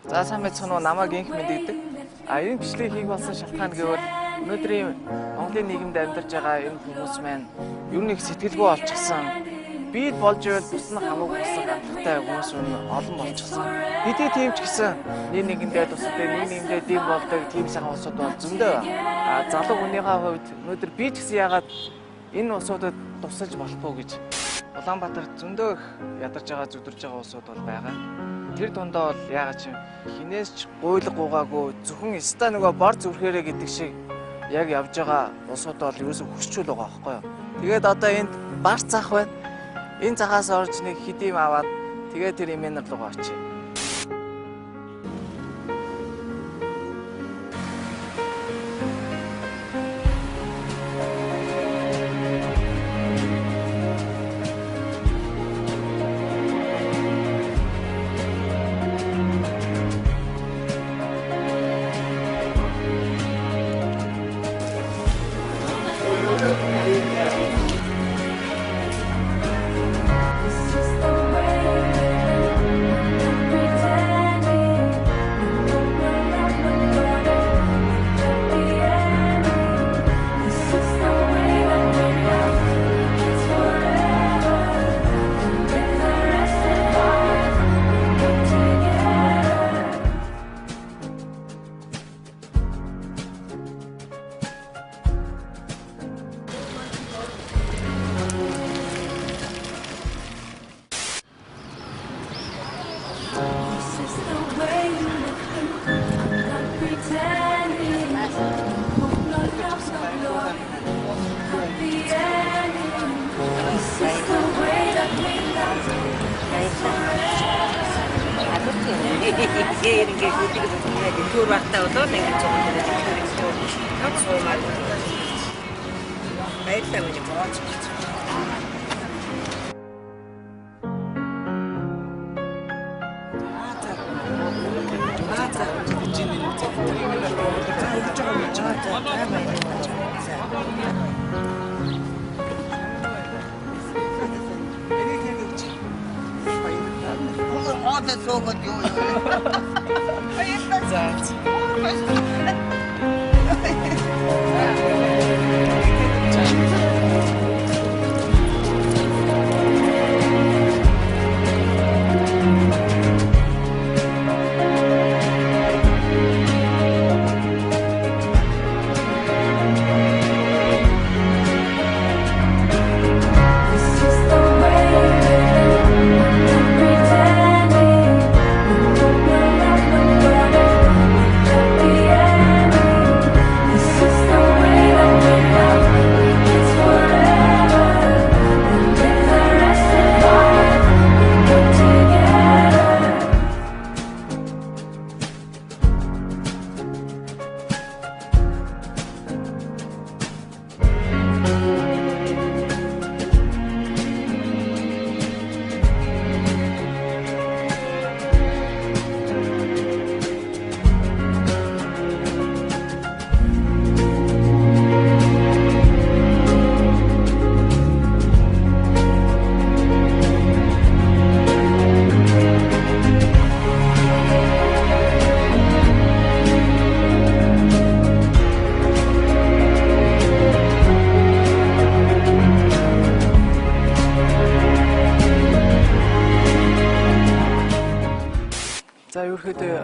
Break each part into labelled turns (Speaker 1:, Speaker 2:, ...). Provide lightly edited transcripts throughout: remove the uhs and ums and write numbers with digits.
Speaker 1: За сайн байцгаана уу, намайг инх мэддэг. Энэ бичлэгийг хийх болсон шалтгаан гэвэл өнөөдрийн Монголын нийгэмд амьдарч байгаа энэ хүмүүс маань ер нь их сэтгэлгүй болчихсон. Бид болж байвал бус нь хамаагүй болсон ганцтай хүмүүс олон болчихсон. Хэдий тийм ч гэсэн нэгэндээ тусалдаг, нэгэндээ дэм болдог тийм сайхан улсууд бол зөндөө. Залуу хүнийхээ хувьд өнөөдөр би ч гэсэн яагаад энэ улсуудад тусалж болохгүй гэж Улаанбаатар зөндөө их ядарч байгаа, зүдэрж байгаа улсууд бол байгаа. Тэр дундаа бол яагаад ч хинээс ч гуйлга гуугаагүй зөвхөн ста нөгөө бор зүрхээрээ гэдэг шиг яг явж байгаа улсууд бол ерөөсөө хөсчүүл байгаа байхгүй юу. Тэгээд одоо энд бар цах байна. Энэ цахаас орж нэг хэдийм аваад тэгээд тэр имэнер руу очие.
Speaker 2: Tur waktu itu dengan coba baik saya menyebut ada sobat yo.
Speaker 1: За ерөөхдөө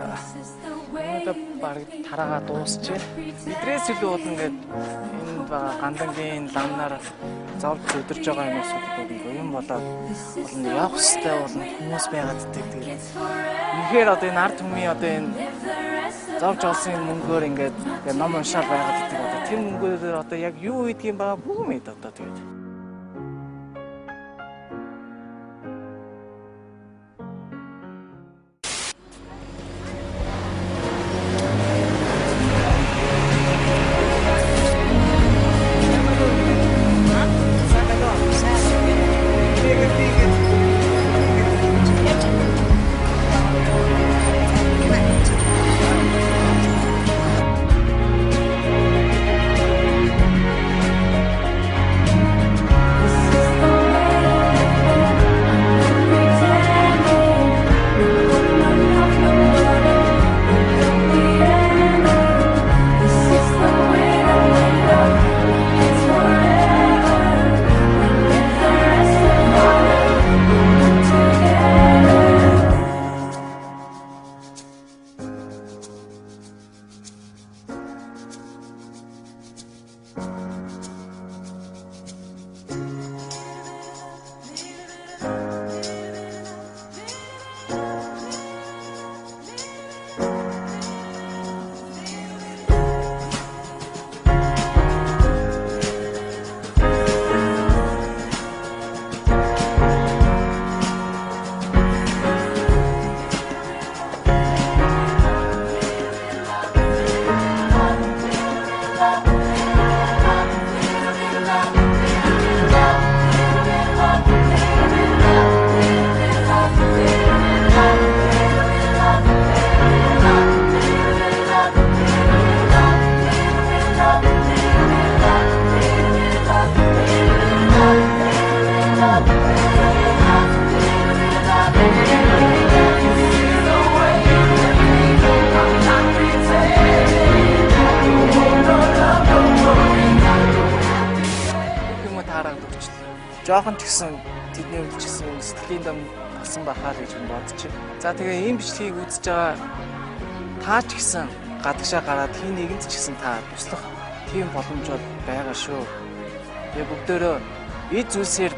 Speaker 1: өнөөдөр баг тараагаа дуусчээ. Бидрээс илүү бол ингээд энд байгаа гандангийн ламнаар зовж өдөрж байгаа юм асуудал юм болоод болно явах хэрэгтэй болно хүмүүс байгаад тэгээд үнэхээр одоо энэ ард түмний одоо энэ зовж олсон мөнгөөр ингээд ном уншаад байгаад гэдэг одоо тэр мөнгөөр одоо яг юу хийдгийг баа бүгд мэд одоо тэгээд жоохон ч гэсэн тэдний үед ч гэсэн сэтгэлийн дам болсон байхаар гэж бодчих. За тэгээ ийм бичлэгийг үзэж байгаа та ч гэсэн гадагшаа гараад хин нэгэнд ч гэсэн та туслах тийм боломжууд байгаа шүү. Тэгээ бүгдөө эд зүйлсээр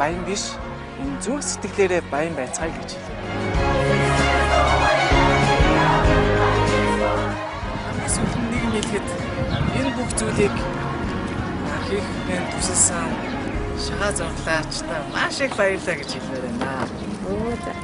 Speaker 1: баян биш, энэ зүрх сэтгэлээрээ баян байцгаая гэж хэлээ. Хамгийн нэг нь хэлэхэд энэ бүх зүйлийг хийх гэн тусалсан шагаа зурглаач та маш их баярлалаа гэж хэлмээр байна.
Speaker 3: Өө за.